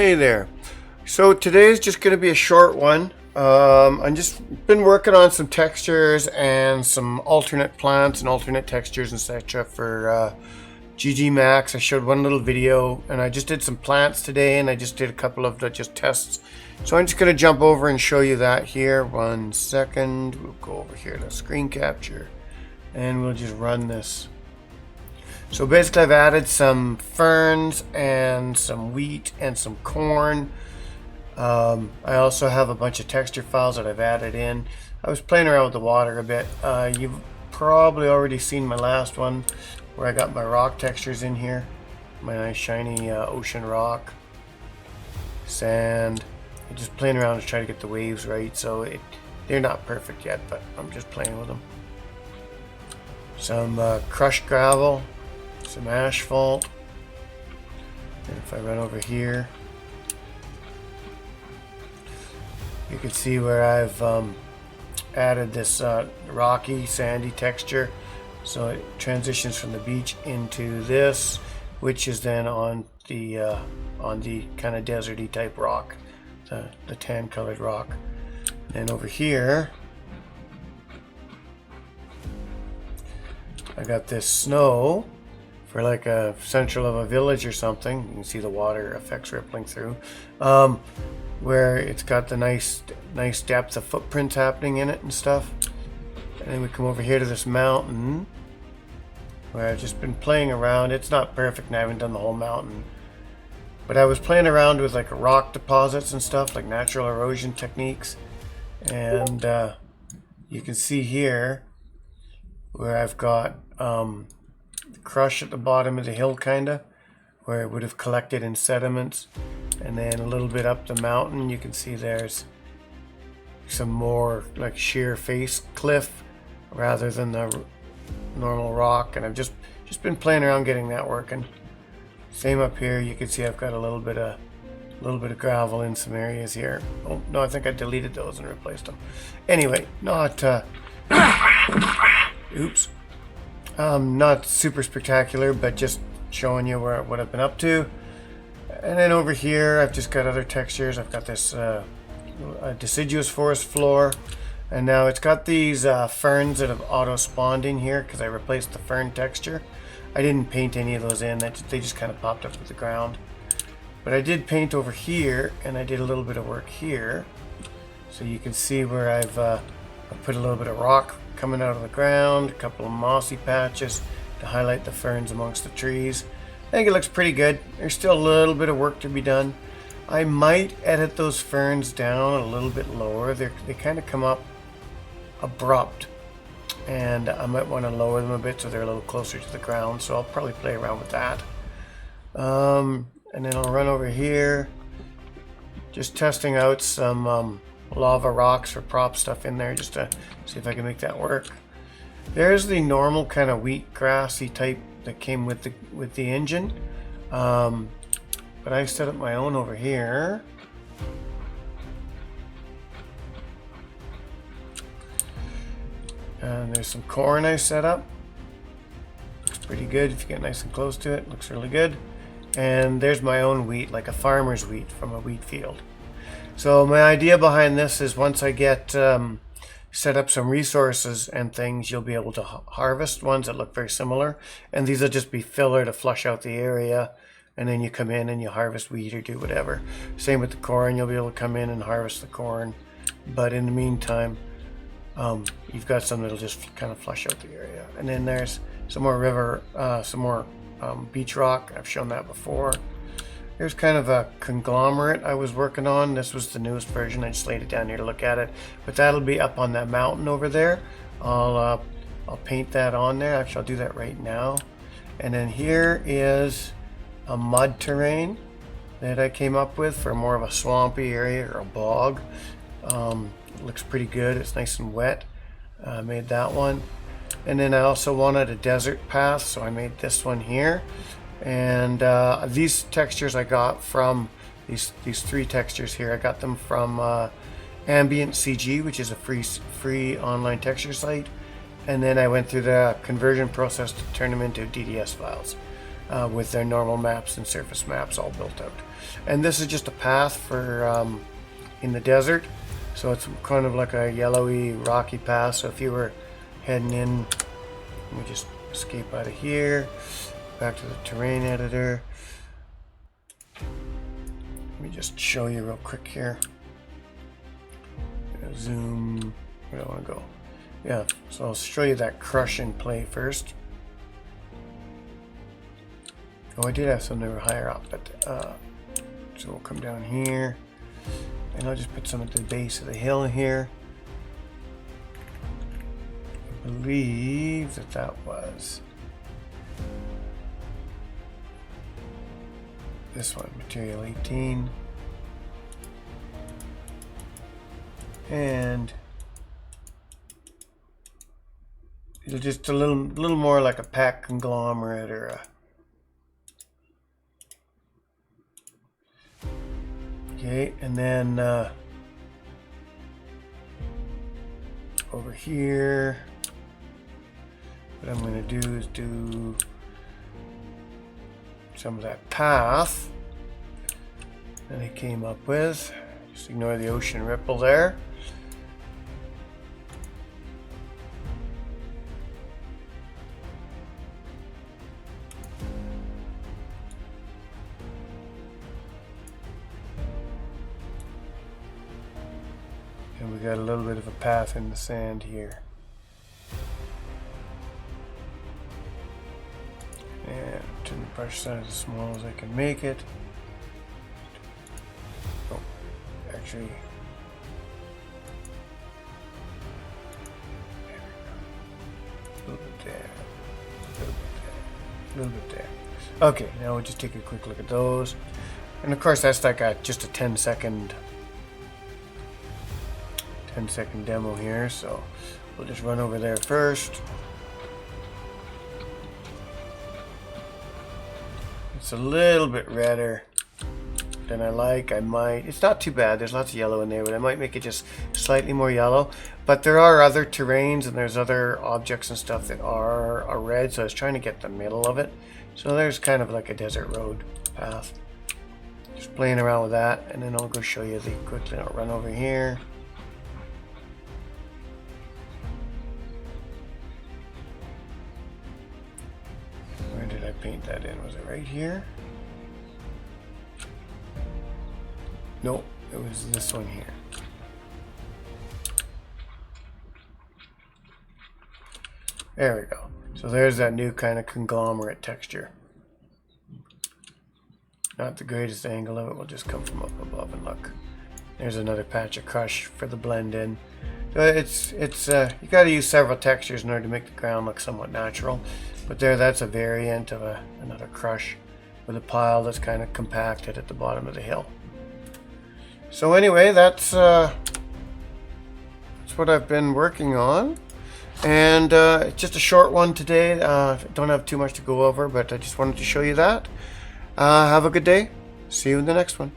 Hey there. So today's just going to be a short one. I've just been working on some textures and some alternate plants and alternate textures, etc. for GG Max. I showed one little video, and I just did some plants today, and I just did a couple of just tests. So I'm just going to jump over and show you that here. 1 second. We'll go over here to screen capture, and we'll just run this. So basically I've added some ferns and some wheat and some corn. I also have a bunch of texture files that I've added in. I was playing around with the water a bit. You've probably already seen my last one where I got my rock textures in here. My nice shiny ocean rock. Sand. I'm just playing around to try to get the waves right. So they're not perfect yet, but I'm just playing with them. Some crushed gravel. Some asphalt, and if I run over here, you can see where I've added this rocky, sandy texture. So it transitions from the beach into this, which is then on the kind of deserty type rock, the tan-colored rock. And over here, I got this snow. For like a central of a village or something. You can see the water effects rippling through, where it's got the nice depth of footprints happening in it and stuff. And then we come over here to this mountain where I've just been playing around. It's not perfect and I haven't done the whole mountain, but I was playing around with like rock deposits and stuff, like natural erosion techniques. And you can see here where I've got crush at the bottom of the hill, kinda where it would have collected in sediments, and then a little bit up the mountain you can see there's some more like sheer face cliff rather than the normal rock, and I've just been playing around getting that working. Same up here, you can see I've got a little bit of gravel in some areas here. Oh no, I think I deleted those and replaced them. Anyway, not oops. Not super spectacular, but just showing you what I've been up to. And then over here, I've just got other textures. I've got this deciduous forest floor, and now it's got these ferns that have auto-spawned in here because I replaced the fern texture. I didn't paint any of those in; they just kind of popped up with the ground. But I did paint over here, and I did a little bit of work here, so you can see where I've put a little bit of rock coming out of the ground, a couple of mossy patches to highlight the ferns amongst the trees. I think it looks pretty good. There's still a little bit of work to be done. I might edit those ferns down a little bit lower. They kind of come up abrupt, and I might want to lower them a bit so they're a little closer to the ground, so I'll probably play around with that. And then I'll run over here, just testing out some lava rocks for prop stuff in there just to see if I can make that work. There's the normal kind of wheat grassy type that came with the engine, but I set up my own over here. And there's some corn I set up. Looks pretty good if you get nice and close to it. Looks really good. And there's my own wheat, like a farmer's wheat from a wheat field. So my idea behind this is once I get set up some resources and things, you'll be able to harvest ones that look very similar, and these will just be filler to flush out the area, and then you come in and you harvest wheat or do whatever. Same with the corn, you'll be able to come in and harvest the corn, but in the meantime you've got some that'll just kind of flush out the area. And then there's some more beach rock. I've shown that before. Here's kind of a conglomerate I was working on. This was the newest version. I just laid it down here to look at it. But that'll be up on that mountain over there. I'll paint that on there. Actually, I'll do that right now. And then here is a mud terrain that I came up with for more of a swampy area or a bog. It looks pretty good. It's nice and wet. I made that one. And then I also wanted a desert path, so I made this one here. And these textures I got from these three textures here. I got them from Ambient CG, which is a free online texture site. And then I went through the conversion process to turn them into DDS files. with their normal maps and surface maps all built out. And this is just a path for in the desert, so it's kind of like a yellowy rocky path. So if you were heading in, let me just escape out of here, back to the terrain editor. Let me just show you real quick here. Zoom, where do I want to go? Yeah, so I'll show you that crush in play first. Oh, I did have some that were higher up, but so we'll come down here, and I'll just put some at the base of the hill here. I believe that was this one, material 18, and it'll just a little more like a pack conglomerate or a. Okay, and then over here, what I'm going to do is do some of that path that I came up with. Just ignore the ocean ripple there. And we got a little bit of a path in the sand here. And turn the brush size as small as I can make it. Oh, actually, a little bit there, a little bit there, a little bit there. Okay, now we'll just take a quick look at those. And of course, that's like just a 10-second demo here, so we'll just run over there first. It's a little bit redder than I like. It's not too bad, there's lots of yellow in there, but I might make it just slightly more yellow. But there are other terrains and there's other objects and stuff that are red, so I was trying to get the middle of it. So there's kind of like a desert road path. Just playing around with that, and then I'll go show you quickly. I'll run over here. Where did I paint that in? Was it right here? Nope, it was this one here. There we go. So there's that new kind of conglomerate texture. Not the greatest angle of it, will just come from up above, and look. There's another patch of crush for the blend in. So you got to use several textures in order to make the ground look somewhat natural. But that's a variant of another crush with a pile that's kind of compacted at the bottom of the hill. So anyway, that's what I've been working on. And it's just a short one today. Don't have too much to go over, but I just wanted to show you that. Have a good day. See you in the next one.